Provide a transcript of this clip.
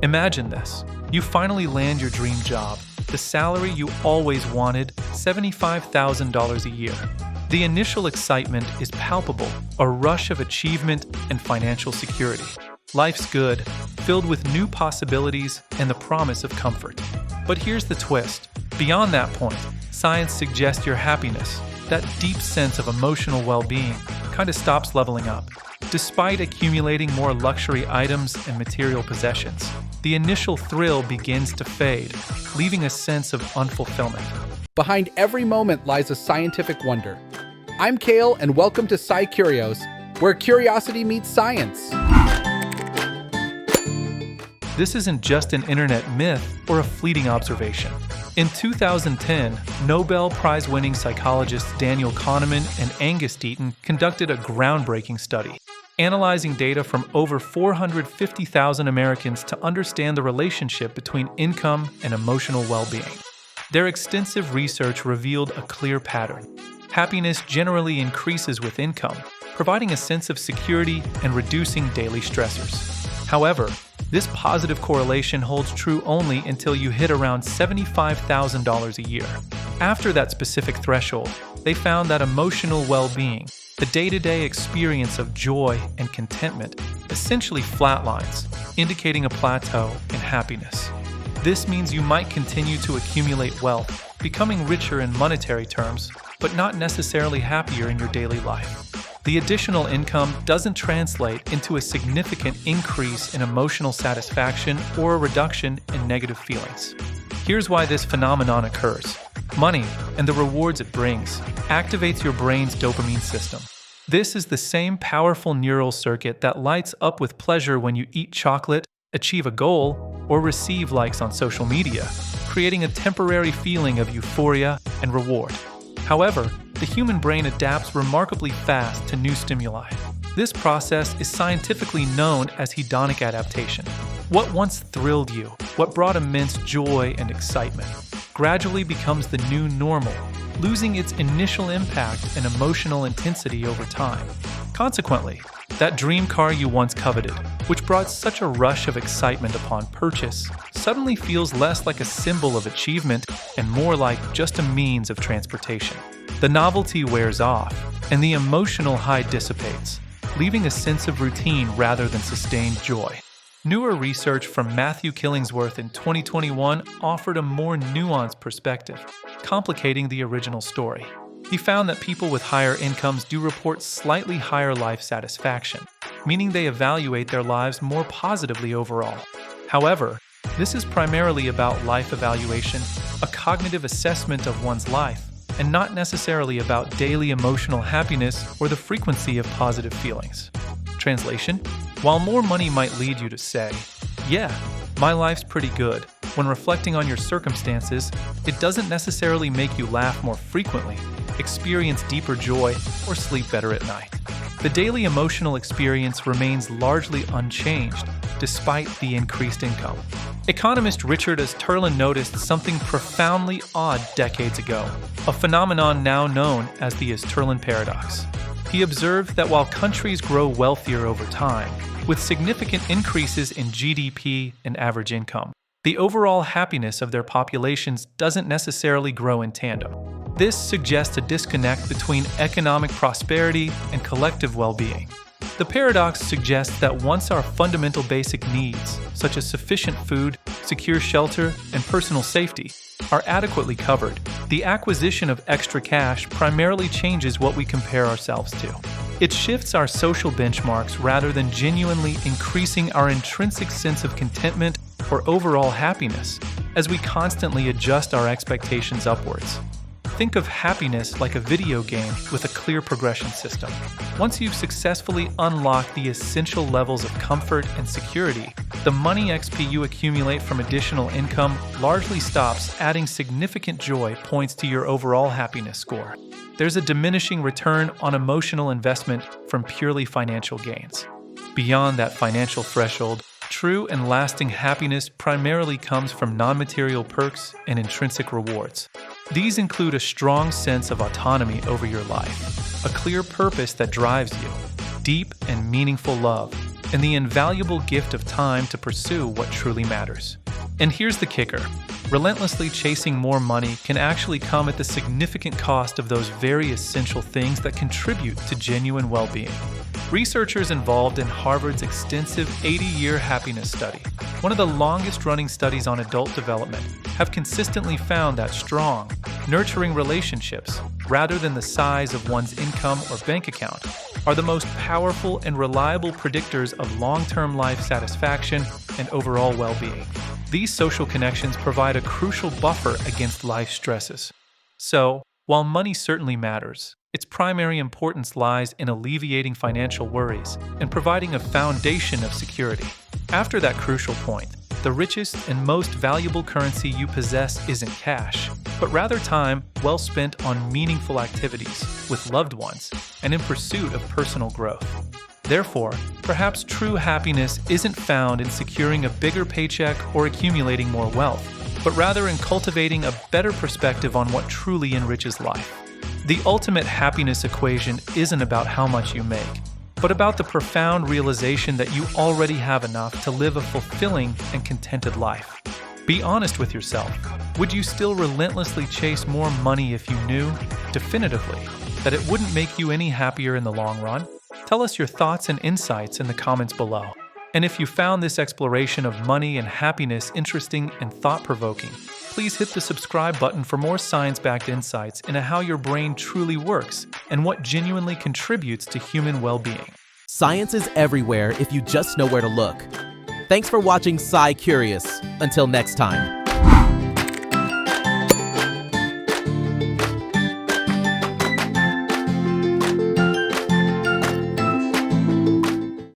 Imagine this. You finally land your dream job, the salary you always wanted, $75,000 a year. The initial excitement is palpable, a rush of achievement and financial security. Life's good, filled with new possibilities and the promise of comfort. But here's the twist. Beyond that point, science suggests your happiness, that deep sense of emotional well-being, kind of stops leveling up. Despite accumulating more luxury items and material possessions, the initial thrill begins to fade, leaving a sense of unfulfillment. Behind every moment lies a scientific wonder. I'm Kale, and welcome to SciCurios, where curiosity meets science. This isn't just an internet myth or a fleeting observation. In 2010, Nobel Prize-winning psychologists Daniel Kahneman and Angus Deaton conducted a groundbreaking study, analyzing data from over 450,000 Americans to understand the relationship between income and emotional well-being. Their extensive research revealed a clear pattern. Happiness generally increases with income, providing a sense of security and reducing daily stressors. However, this positive correlation holds true only until you hit around $75,000 a year. After that specific threshold, they found that emotional well-being, the day-to-day experience of joy and contentment, essentially flatlines, indicating a plateau in happiness. This means you might continue to accumulate wealth, becoming richer in monetary terms, but not necessarily happier in your daily life. The additional income doesn't translate into a significant increase in emotional satisfaction or a reduction in negative feelings. Here's why this phenomenon occurs. Money, and the rewards it brings, activates your brain's dopamine system. This is the same powerful neural circuit that lights up with pleasure when you eat chocolate, achieve a goal, or receive likes on social media, creating a temporary feeling of euphoria and reward. However, the human brain adapts remarkably fast to new stimuli. This process is scientifically known as hedonic adaptation. What once thrilled you, what brought immense joy and excitement, gradually becomes the new normal, losing its initial impact and emotional intensity over time. Consequently, that dream car you once coveted, which brought such a rush of excitement upon purchase, suddenly feels less like a symbol of achievement and more like just a means of transportation. The novelty wears off, and the emotional high dissipates, leaving a sense of routine rather than sustained joy. Newer research from Matthew Killingsworth in 2021 offered a more nuanced perspective, complicating the original story. He found that people with higher incomes do report slightly higher life satisfaction, meaning they evaluate their lives more positively overall. However, this is primarily about life evaluation, a cognitive assessment of one's life, and not necessarily about daily emotional happiness or the frequency of positive feelings. Translation: while more money might lead you to say, "Yeah, my life's pretty good," when reflecting on your circumstances, it doesn't necessarily make you laugh more frequently, experience deeper joy, or sleep better at night. The daily emotional experience remains largely unchanged, despite the increased income. Economist Richard Easterlin noticed something profoundly odd decades ago, a phenomenon now known as the Easterlin Paradox. He observed that while countries grow wealthier over time, with significant increases in GDP and average income, the overall happiness of their populations doesn't necessarily grow in tandem. This suggests a disconnect between economic prosperity and collective well-being. The paradox suggests that once our fundamental basic needs, such as sufficient food, secure shelter, and personal safety, are adequately covered, the acquisition of extra cash primarily changes what we compare ourselves to. It shifts our social benchmarks rather than genuinely increasing our intrinsic sense of contentment or overall happiness, as we constantly adjust our expectations upwards. Think of happiness like a video game with a clear progression system. Once you've successfully unlocked the essential levels of comfort and security, the money XP you accumulate from additional income largely stops adding significant joy points to your overall happiness score. There's a diminishing return on emotional investment from purely financial gains. Beyond that financial threshold, true and lasting happiness primarily comes from non-material perks and intrinsic rewards. These include a strong sense of autonomy over your life, a clear purpose that drives you, deep and meaningful love, and the invaluable gift of time to pursue what truly matters. And here's the kicker. Relentlessly chasing more money can actually come at the significant cost of those very essential things that contribute to genuine well-being. Researchers involved in Harvard's extensive 80-year happiness study, one of the longest-running studies on adult development, have consistently found that strong, nurturing relationships, rather than the size of one's income or bank account, are the most powerful and reliable predictors of long-term life satisfaction and overall well-being. These social connections provide a crucial buffer against life stresses. So, while money certainly matters, its primary importance lies in alleviating financial worries and providing a foundation of security. After that crucial point, the richest and most valuable currency you possess isn't cash, but rather time well spent on meaningful activities with loved ones and in pursuit of personal growth. Therefore, perhaps true happiness isn't found in securing a bigger paycheck or accumulating more wealth, but rather in cultivating a better perspective on what truly enriches life. The ultimate happiness equation isn't about how much you make, but about the profound realization that you already have enough to live a fulfilling and contented life. Be honest with yourself. Would you still relentlessly chase more money if you knew, definitively, that it wouldn't make you any happier in the long run? Tell us your thoughts and insights in the comments below. And if you found this exploration of money and happiness interesting and thought-provoking, please hit the subscribe button for more science-backed insights into how your brain truly works and what genuinely contributes to human well-being. Science is everywhere if you just know where to look. Thanks for watching SciCurious. Until next time.